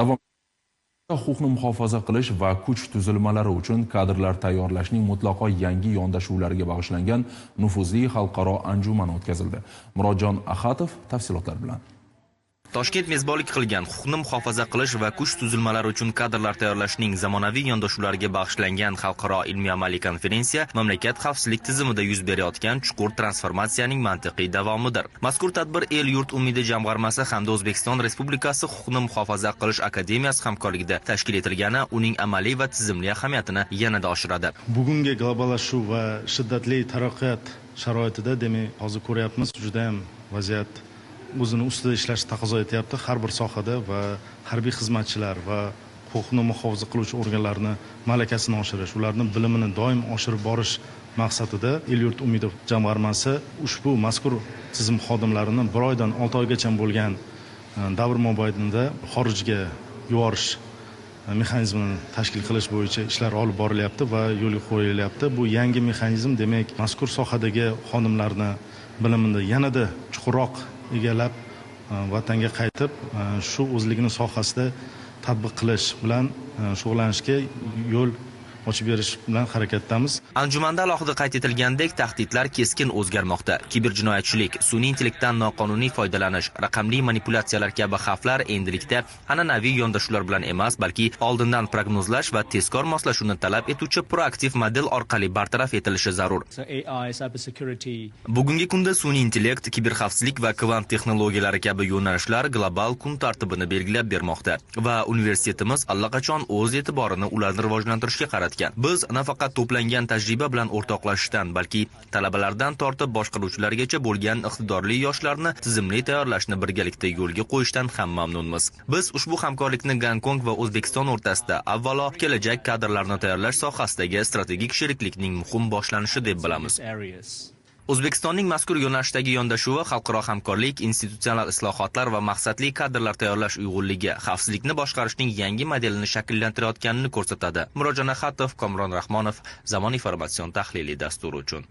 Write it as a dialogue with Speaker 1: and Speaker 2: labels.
Speaker 1: Davom huquqni muhofaza qilish va kuch tuzilmalari uchun kadrlar tayyorlashning mutlaqo yangi yondashuvlariga bag'ishlangan nufuzli xalqaro anjuman o'tkazildi. Murodjon Axatov tafsilotlar bilan.
Speaker 2: Toshkent mezbonlik qilgan huquqni muhofaza qilish va kuch tuzilmalari uchun kadrlar tayyorlashning zamonaviy yondashuvlariga bag'ishlangan xalqaro ilmiy-amaliy konferensiya mamlakat xavfsizlik tizimida yuz berayotgan chuqur transformatsiyaning mantiqiy davomidir. Mazkur tadbir El-Yurt Umidi jamg'armasi hamda O'zbekiston Respublikasi huquqni muhofaza qilish akademiyasi hamkorligida tashkil etilgani uning amaliy va tizimli ahamiyatini yanada oshiradi.
Speaker 3: Bugungi globallashuv va shiddatli taraqqiyot sharoitida, demak, hozir ko'ryapmiz, juda ham vaziyat o'zini ustida ishlash taqozo etyapti. Har bir sohada va harbiy xizmatchilar va huquqni muhofaza qiluvchi organlarning malakasini oshirish, ularning bilimini doim oshirib borish maqsadida El-Yurt Umidi jamg'armasi ushbu mazkur tizim xodimlarini 1 oydan 6 oygacha bo'lgan davr mobaynida xorijga yuborish mexanizmini tashkil qilish bo'yicha ishlar olib borilyapti va yo'lga qo'yilyapti. Bu yangi mexanizm, demak, mazkur sohadagi xodimlarni bilimini yanada chuqurroq egallab, vatanga qaytib, shu o'zligini sohasida tatbiq qilish bilan shug'ullanishga yo'l ochib berish bilan harakatdamiz.
Speaker 2: Anjumanda alohida qayd etilgandek, tahdidlar keskin o'zgarmoqda. Kiberjinoyatchilik, sun'iy intellektdan noqonuniy foydalanish, raqamli manipulyatsiyalar kabi xavflar endilikda an'anaviy yondashuvlar bilan emas, balki oldindan prognozlash va tezkor moslashuvni talab etuvchi proaktiv model orqali bartaraf etilishi zarur. Bugungi kunda sun'iy intellekt, kiberxavfsizlik va kvant texnologiyalari kabi yo'nalishlar global kun tartibini belgilab bermoqda va universitetimiz allaqachon o'z e'tiborini ularni rivojlantirishga qaratgan. Biz nafaqat to'plangan tajriba bilan o'rtoqlashishdan, balki talabalardan tortib boshqaruvchilargacha bo'lgan iqtidorli yoshlarni tizimli tayyorlashni birgalikda yo'lga qo'yishdan ham mamnunmiz. Biz ushbu hamkorlikni Gonkong va O'zbekiston o'rtasida avvalo kelajak kadrlarni tayyorlash sohasidagi strategik sheriklikning muhim boshlanishi deb bilamiz. O'zbekistonning mazkur yo'nalishdagi yondashuvi xalqaro hamkorlik, institutsional islohotlar va maqsadli kadrlar tayyorlash uyg'unligi xavfsizlikni boshqarishning yangi modelini shakllantirayotganini ko'rsatadi. Murodjon Axatov, Komron Rahmonov, Zamon informatsion tahliliy dasturi uchun.